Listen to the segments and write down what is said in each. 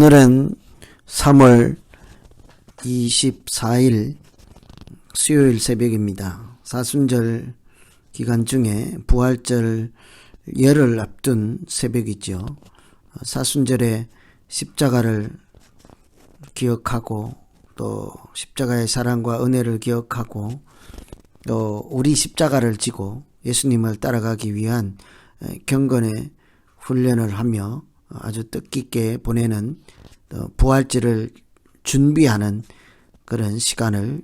오늘은 3월 24일 수요일 새벽입니다. 사순절 기간 중에 부활절 열흘 앞둔 새벽이죠. 사순절에 십자가를 기억하고 또 십자가의 사랑과 은혜를 기억하고 또 우리 십자가를 지고 예수님을 따라가기 위한 경건의 훈련을 하며 아주 뜻깊게 보내는 부활절을 준비하는 그런 시간을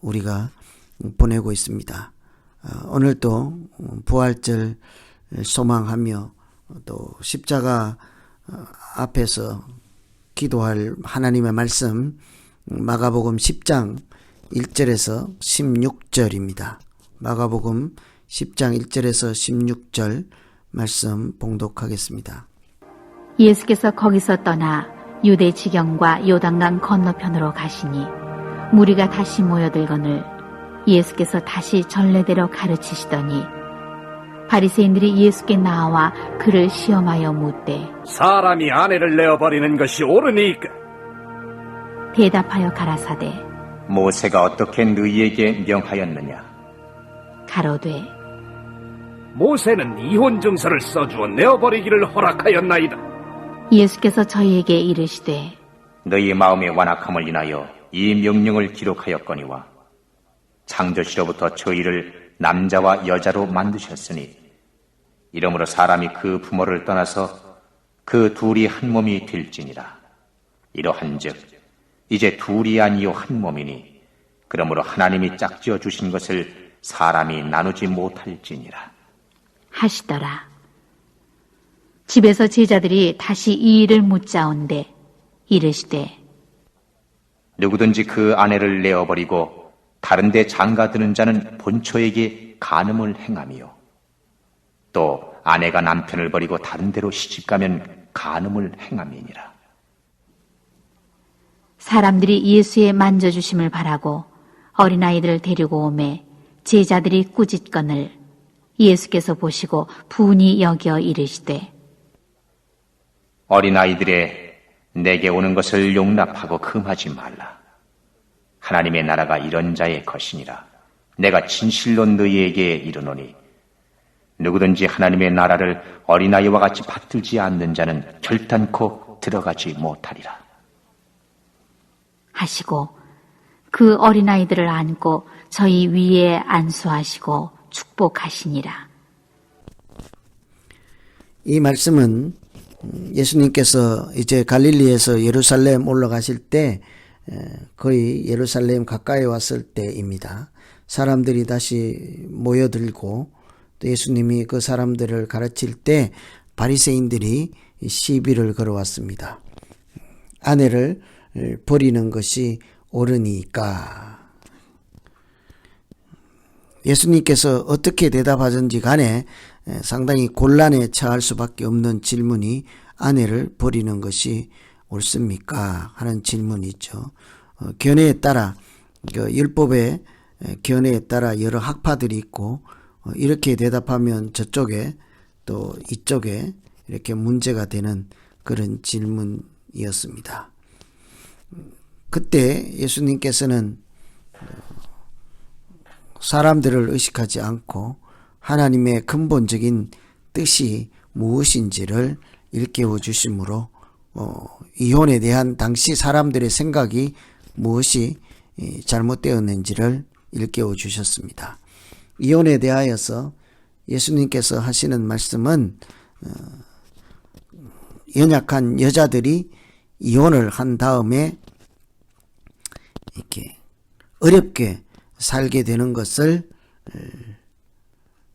우리가 보내고 있습니다. 오늘도 부활절 소망하며 또 십자가 앞에서 기도할 하나님의 말씀 마가복음 10장 1절에서 16절입니다. 마가복음 10장 1절에서 16절 말씀 봉독하겠습니다. 예수께서 거기서 떠나 유대 지경과 요단강 건너편으로 가시니 무리가 다시 모여들거늘 예수께서 다시 전례대로 가르치시더니 바리새인들이 예수께 나와 그를 시험하여 묻되 사람이 아내를 내어버리는 것이 옳으니까? 대답하여 가라사대 모세가 어떻게 너희에게 명하였느냐? 가로되 모세는 이혼 증서를 써주어 내어버리기를 허락하였나이다. 예수께서 저희에게 이르시되 너희 마음의 완악함을 인하여 이 명령을 기록하였거니와 창조시로부터 저희를 남자와 여자로 만드셨으니 이러므로 사람이 그 부모를 떠나서 그 둘이 한 몸이 될지니라. 이러한즉 이제 둘이 아니요 한 몸이니 그러므로 하나님이 짝지어 주신 것을 사람이 나누지 못할지니라 하시더라. 집에서 제자들이 다시 이 일을 묻자온대 이르시되 누구든지 그 아내를 내어버리고 다른 데 장가드는 자는 본처에게 간음을 행하며 또 아내가 남편을 버리고 다른 데로 시집가면 간음을 행함이니라. 사람들이 예수의 만져주심을 바라고 어린아이들을 데리고 오매 제자들이 꾸짖거늘 예수께서 보시고 분이 여겨 이르시되 어린아이들의 내게 오는 것을 용납하고 금하지 말라. 하나님의 나라가 이런 자의 것이니라. 내가 진실로 너희에게 이르노니 누구든지 하나님의 나라를 어린아이와 같이 받들지 않는 자는 결단코 들어가지 못하리라 하시고 그 어린아이들을 안고 저희 위에 안수하시고 축복하시니라. 이 말씀은 예수님께서 이제 갈릴리에서 예루살렘 올라가실 때 거의 예루살렘 가까이 왔을 때입니다. 사람들이 다시 모여들고 또 예수님이 그 사람들을 가르칠 때 바리새인들이 시비를 걸어왔습니다. 아내를 버리는 것이 옳으니까. 예수님께서 어떻게 대답하든지 간에 상당히 곤란에 처할 수밖에 없는 질문이 아내를 버리는 것이 옳습니까? 하는 질문이죠. 견해에 따라 율법의 견해에 따라 여러 학파들이 있고 이렇게 대답하면 저쪽에 또 이쪽에 이렇게 문제가 되는 그런 질문이었습니다. 그때 예수님께서는 사람들을 의식하지 않고 하나님의 근본적인 뜻이 무엇인지를 일깨워 주심으로 이혼에 대한 당시 사람들의 생각이 무엇이 잘못되었는지를 일깨워 주셨습니다. 이혼에 대하여서 예수님께서 하시는 말씀은 연약한 여자들이 이혼을 한 다음에 이렇게 어렵게 살게 되는 것을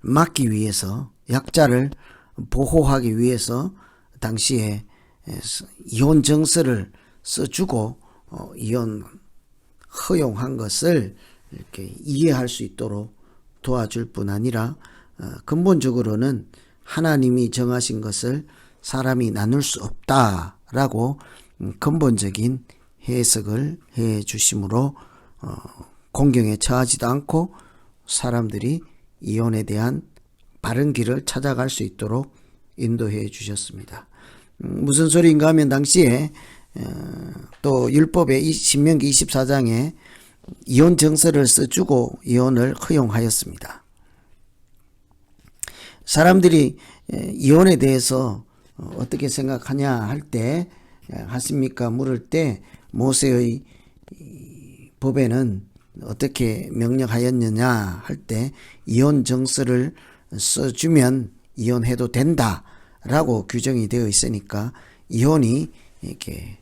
막기 위해서, 약자를 보호하기 위해서 당시에 이혼 정서를 써주고 이혼 허용한 것을 이렇게 이해할 수 있도록 도와줄 뿐 아니라 근본적으로는 하나님이 정하신 것을 사람이 나눌 수 없다라고 근본적인 해석을 해 주심으로 공경에 처하지도 않고 사람들이 이혼에 대한 바른 길을 찾아갈 수 있도록 인도해 주셨습니다. 무슨 소리인가 하면 당시에 또 율법의 신명기 24장에 이혼 정서를 써주고 이혼을 허용하였습니다. 사람들이 이혼에 대해서 어떻게 생각하냐 할 때 하십니까 물을 때 모세의 법에는 어떻게 명령하였느냐 할 때 이혼 정서를 써주면 이혼해도 된다라고 규정이 되어 있으니까 이혼이 이렇게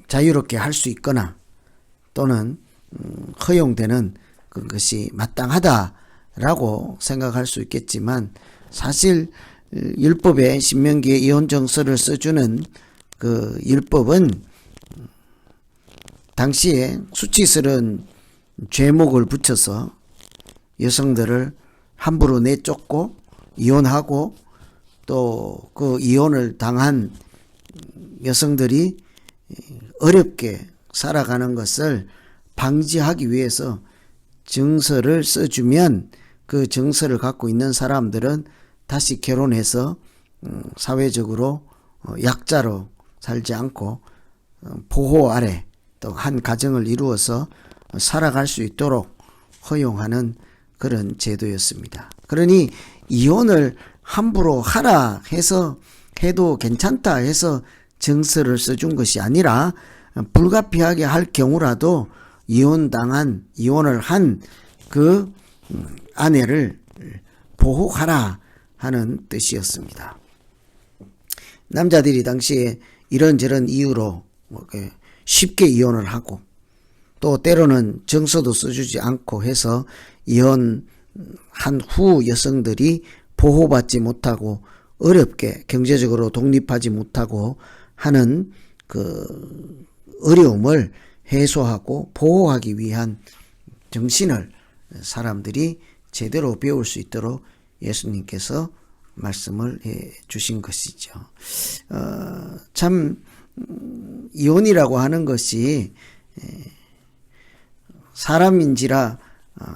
자유롭게 할 수 있거나 또는 허용되는 그것이 마땅하다라고 생각할 수 있겠지만 사실 율법에 신명기에 이혼 정서를 써주는 그 율법은 당시에 수치스러운 죄목을 붙여서 여성들을 함부로 내쫓고 이혼하고 또 그 이혼을 당한 여성들이 어렵게 살아가는 것을 방지하기 위해서 정서를 써주면 그 정서를 갖고 있는 사람들은 다시 결혼해서 사회적으로 약자로 살지 않고 보호 아래 또 한 가정을 이루어서 살아갈 수 있도록 허용하는 그런 제도였습니다. 그러니 이혼을 함부로 하라 해서 해도 괜찮다 해서 정서를 써준 것이 아니라 불가피하게 할 경우라도 이혼을 한 그 아내를 보호하라 하는 뜻이었습니다. 남자들이 당시에 이런저런 이유로 쉽게 이혼을 하고 또 때로는 정서도 써주지 않고 해서 이혼한 후 여성들이 보호받지 못하고 어렵게 경제적으로 독립하지 못하고 하는 그 어려움을 해소하고 보호하기 위한 정신을 사람들이 제대로 배울 수 있도록 예수님께서 말씀을 해 주신 것이죠. 참 이혼이라고 하는 것이 사람인지라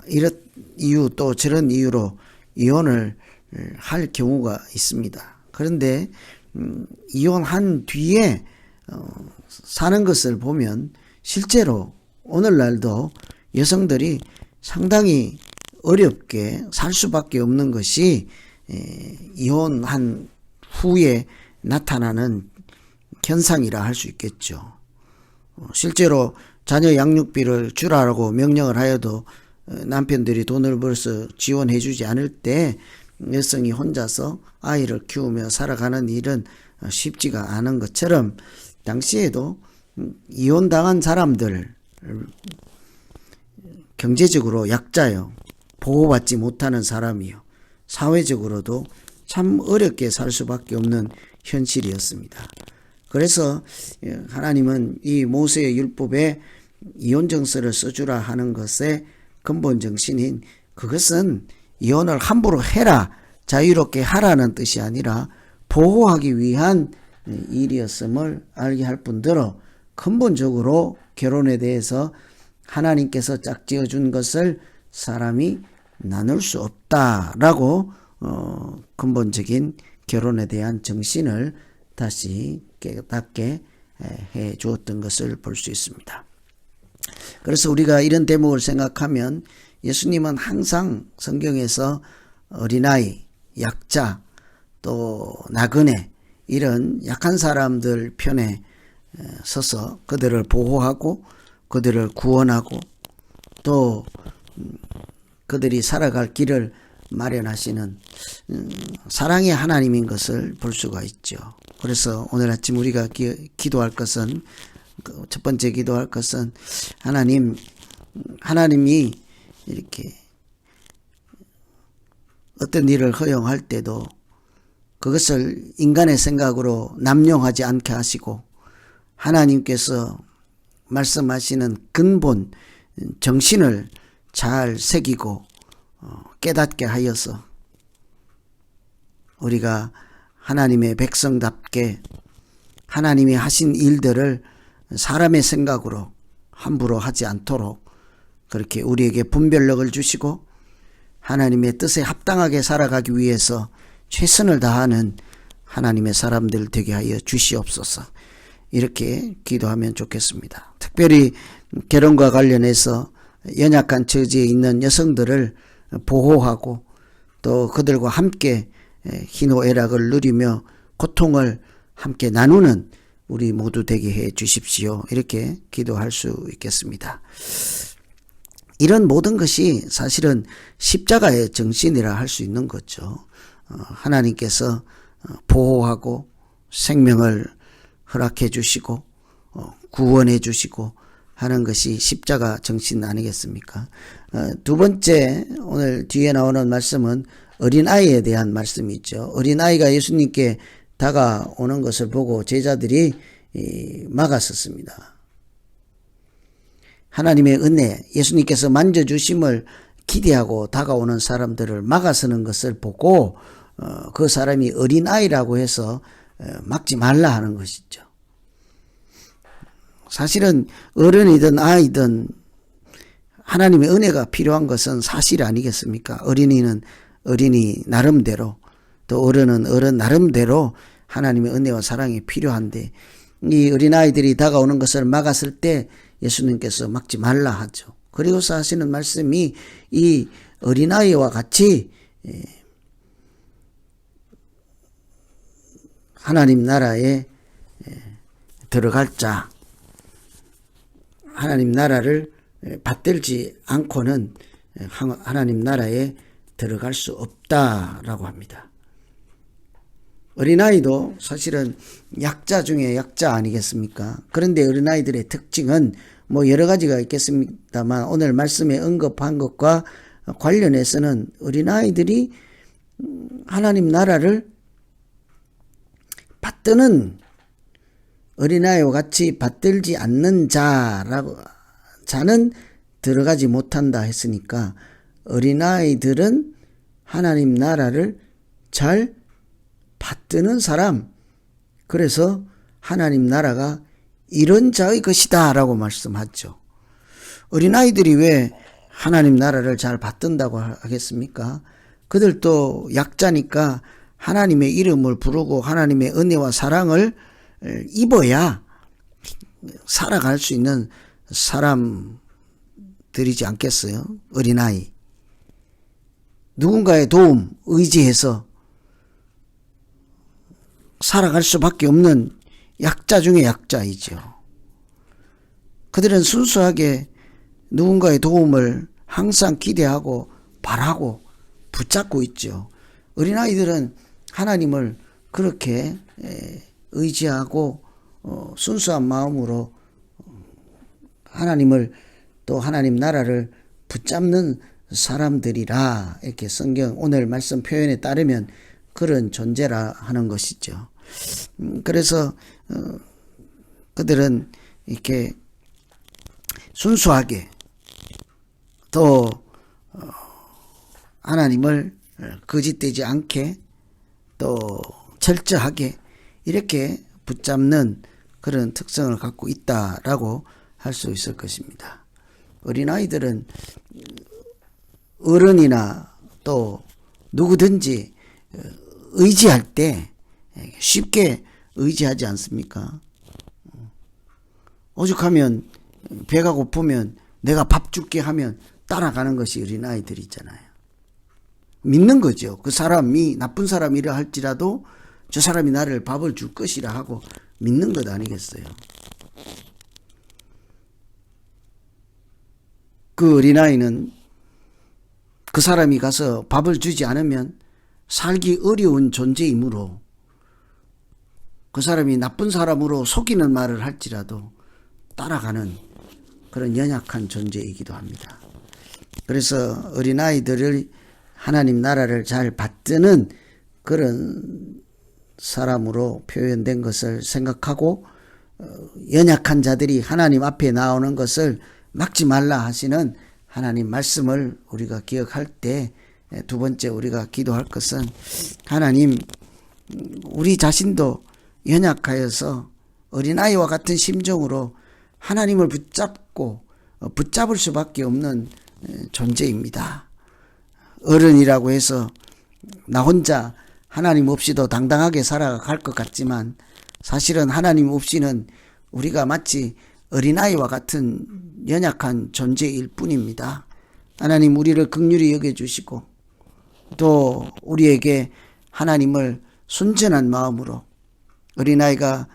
이런 이유 또 저런 이유로 이혼을 할 경우가 있습니다. 그런데 이혼한 뒤에 사는 것을 보면 실제로 오늘날도 여성들이 상당히 어렵게 살 수밖에 없는 것이 이혼한 후에 나타나는 현상이라 할 수 있겠죠. 실제로 자녀 양육비를 주라고 명령을 하여도 남편들이 돈을 벌어서 지원해 주지 않을 때 여성이 혼자서 아이를 키우며 살아가는 일은 쉽지가 않은 것처럼 당시에도 이혼당한 사람들 경제적으로 약자요 보호받지 못하는 사람이요 사회적으로도 참 어렵게 살 수밖에 없는 현실이었습니다. 그래서 하나님은 이 모세의 율법에 이혼 정서를 써주라 하는 것의 근본 정신인 그것은 이혼을 함부로 해라 자유롭게 하라는 뜻이 아니라 보호하기 위한 일이었음을 알게 할 뿐더러 근본적으로 결혼에 대해서 하나님께서 짝지어 준 것을 사람이 나눌 수 없다라고 근본적인 결혼에 대한 정신을 다시 깨닫게 해 주었던 것을 볼 수 있습니다. 그래서 우리가 이런 대목을 생각하면 예수님은 항상 성경에서 어린아이, 약자, 또 나그네 이런 약한 사람들 편에 서서 그들을 보호하고 그들을 구원하고 또 그들이 살아갈 길을 마련하시는 사랑의 하나님인 것을 볼 수가 있죠. 그래서 오늘 아침 우리가 기도할 것은 첫 번째 기도할 것은 하나님이 이렇게 어떤 일을 허용할 때도 그것을 인간의 생각으로 남용하지 않게 하시고 하나님께서 말씀하시는 근본 정신을 잘 새기고 깨닫게 하여서 우리가 하나님의 백성답게 하나님이 하신 일들을 사람의 생각으로 함부로 하지 않도록 그렇게 우리에게 분별력을 주시고 하나님의 뜻에 합당하게 살아가기 위해서 최선을 다하는 하나님의 사람들 되게 하여 주시옵소서. 이렇게 기도하면 좋겠습니다. 특별히 결혼과 관련해서 연약한 처지에 있는 여성들을 보호하고 또 그들과 함께 희노애락을 누리며 고통을 함께 나누는 우리 모두 되게 해 주십시오. 이렇게 기도할 수 있겠습니다. 이런 모든 것이 사실은 십자가의 정신이라 할 수 있는 거죠. 하나님께서 보호하고 생명을 허락해 주시고 구원해 주시고 하는 것이 십자가 정신 아니겠습니까? 두 번째, 오늘 뒤에 나오는 말씀은 어린아이에 대한 말씀이죠. 어린아이가 예수님께 다가오는 것을 보고 제자들이 막았었습니다. 하나님의 은혜, 예수님께서 만져주심을 기대하고 다가오는 사람들을 막아서는 것을 보고 그 사람이 어린아이라고 해서 막지 말라 하는 것이죠. 사실은 어른이든 아이든 하나님의 은혜가 필요한 것은 사실 아니겠습니까? 어린이는 어린이 나름대로, 또 어른은 어른 나름대로 하나님의 은혜와 사랑이 필요한데, 이 어린아이들이 다가오는 것을 막았을 때 예수님께서 막지 말라 하죠. 그리고서 하시는 말씀이 이 어린아이와 같이 하나님 나라에 들어갈 자, 하나님 나라를 받들지 않고는 하나님 나라에 들어갈 수 없다라고 합니다. 어린아이도 사실은 약자 중에 약자 아니겠습니까? 그런데 어린아이들의 특징은 뭐 여러 가지가 있겠습니다만 오늘 말씀에 언급한 것과 관련해서는 어린아이들이 하나님 나라를 받드는, 어린아이와 같이 받들지 않는 자는 들어가지 못한다 했으니까 어린아이들은 하나님 나라를 잘 받드는 사람, 그래서 하나님 나라가 이런 자의 것이다 라고 말씀하죠. 어린아이들이 왜 하나님 나라를 잘 받든다고 하겠습니까? 그들도 약자니까 하나님의 이름을 부르고 하나님의 은혜와 사랑을 입어야 살아갈 수 있는 사람들이지 않겠어요? 어린아이. 누군가의 도움, 의지해서 살아갈 수밖에 없는 약자 중에 약자이죠. 그들은 순수하게 누군가의 도움을 항상 기대하고 바라고 붙잡고 있죠. 어린아이들은 하나님을 그렇게 의지하고 순수한 마음으로 하나님을 또 하나님 나라를 붙잡는 사람들이라 이렇게 성경 오늘 말씀 표현에 따르면 그런 존재라 하는 것이죠. 그래서 그들은 이렇게 순수하게 또 하나님을 거짓되지 않게 또 철저하게 이렇게 붙잡는 그런 특성을 갖고 있다라고 할 수 있을 것입니다. 어린아이들은 어른이나 또 누구든지 의지할 때 쉽게 의지하지 않습니까? 오죽하면 배가 고프면 내가 밥 줄게 하면 따라가는 것이 어린아이들이잖아요. 믿는 거죠. 그 사람이 나쁜 사람이라 할지라도 저 사람이 나를 밥을 줄 것이라 하고 믿는 것 아니겠어요? 그 어린아이는 그 사람이 가서 밥을 주지 않으면 살기 어려운 존재이므로 그 사람이 나쁜 사람으로 속이는 말을 할지라도 따라가는 그런 연약한 존재이기도 합니다. 그래서 어린아이들을 하나님 나라를 잘 받드는 그런 사람으로 표현된 것을 생각하고 연약한 자들이 하나님 앞에 나오는 것을 막지 말라 하시는 하나님 말씀을 우리가 기억할 때 두 번째 우리가 기도할 것은 하나님, 우리 자신도 연약하여서 어린아이와 같은 심정으로 하나님을 붙잡을 수밖에 없는 존재입니다. 어른이라고 해서 나 혼자 하나님 없이도 당당하게 살아갈 것 같지만 사실은 하나님 없이는 우리가 마치 어린아이와 같은 연약한 존재일 뿐입니다. 하나님 우리를 긍휼히 여겨주시고 또 우리에게 하나님을 순전한 마음으로 어린아이가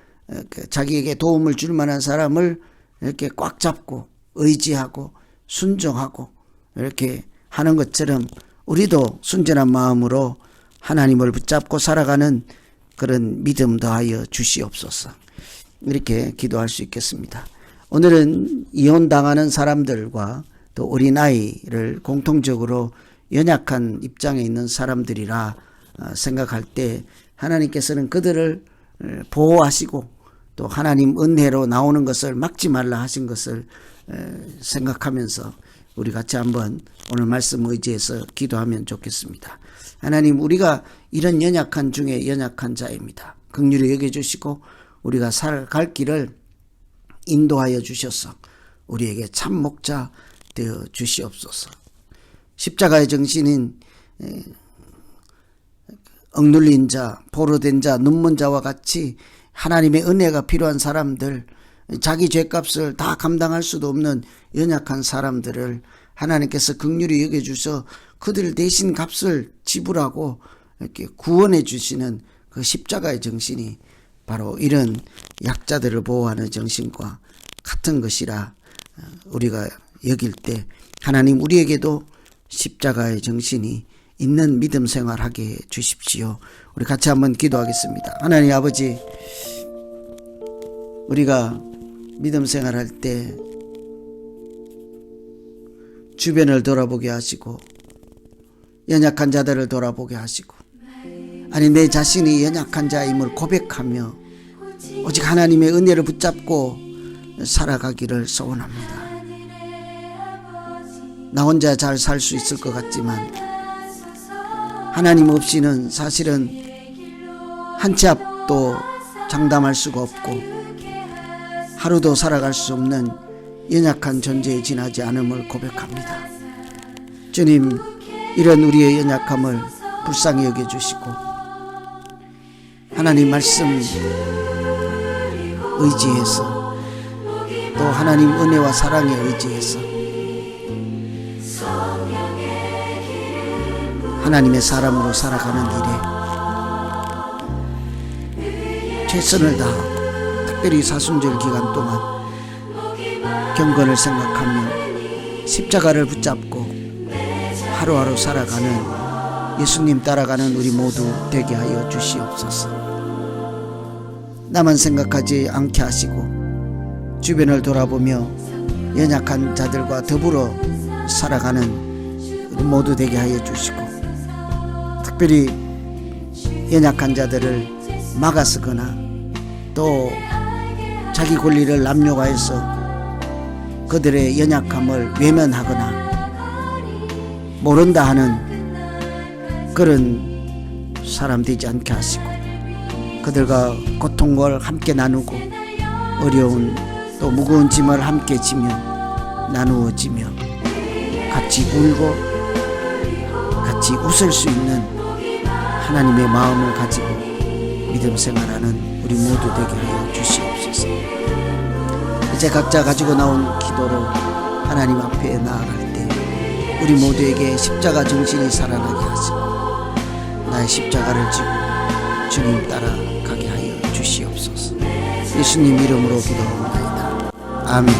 자기에게 도움을 줄 만한 사람을 이렇게 꽉 잡고 의지하고 순종하고 이렇게 하는 것처럼 우리도 순전한 마음으로 하나님을 붙잡고 살아가는 그런 믿음 더하여 주시옵소서. 이렇게 기도할 수 있겠습니다. 오늘은 이혼당하는 사람들과 또 어린아이를 공통적으로 연약한 입장에 있는 사람들이라 생각할 때 하나님께서는 그들을 보호하시고 또 하나님 은혜로 나오는 것을 막지 말라 하신 것을 생각하면서 우리 같이 한번 오늘 말씀 의지해서 기도하면 좋겠습니다. 하나님 우리가 이런 연약한 중에 연약한 자입니다. 긍휼히 여겨주시고 우리가 살아갈 길을 인도하여 주셔서 우리에게 참 목자 되어 주시옵소서. 십자가의 정신인 억눌린 자, 포로된 자, 눈먼 자와 같이 하나님의 은혜가 필요한 사람들, 자기 죄값을 다 감당할 수도 없는 연약한 사람들을 하나님께서 긍휼히 여겨주셔서 그들 대신 값을 지불하고 이렇게 구원해 주시는 그 십자가의 정신이 바로 이런 약자들을 보호하는 정신과 같은 것이라 우리가 여길 때 하나님 우리에게도 십자가의 정신이 있는 믿음 생활하게 해 주십시오. 우리 같이 한번 기도하겠습니다. 하나님 아버지, 우리가 믿음 생활할 때 주변을 돌아보게 하시고 연약한 자들을 돌아보게 하시고 아니 내 자신이 연약한 자임을 고백하며 오직 하나님의 은혜를 붙잡고 살아가기를 소원합니다. 나 혼자 잘 살 수 있을 것 같지만 하나님 없이는 사실은 한 치 앞도 장담할 수가 없고 하루도 살아갈 수 없는 연약한 존재에 지나지 않음을 고백합니다. 주님, 이런 우리의 연약함을 불쌍히 여겨주시고 하나님 말씀 의지해서 또 하나님 은혜와 사랑에 의지해서 하나님의 사람으로 살아가는 일에 최선을 다하고 특별히 사순절 기간 동안 경건을 생각하며 십자가를 붙잡고 하루하루 살아가는 예수님 따라가는 우리 모두 되게 하여 주시옵소서. 나만 생각하지 않게 하시고 주변을 돌아보며 연약한 자들과 더불어 살아가는 우리 모두 되게 하여 주시고 특별히 연약한 자들을 막아서거나 또 자기 권리를 남용하여서 그들의 연약함을 외면하거나 모른다 하는 그런 사람 되지 않게 하시고 그들과 고통을 함께 나누고 어려운 또 무거운 짐을 함께 지며 나누어지며 같이 울고 같이 웃을 수 있는 하나님의 마음을 가지고 믿음 생활하는 우리 모두 되게 하여 주시옵소서. 이제 각자 가지고 나온 기도로 하나님 앞에 나아갈 때 우리 모두에게 십자가 정신이 살아나게 하시고 나의 십자가를 지고 주님 따라가게 하여 주시옵소서. 예수님 이름으로 기도합니다. 아멘.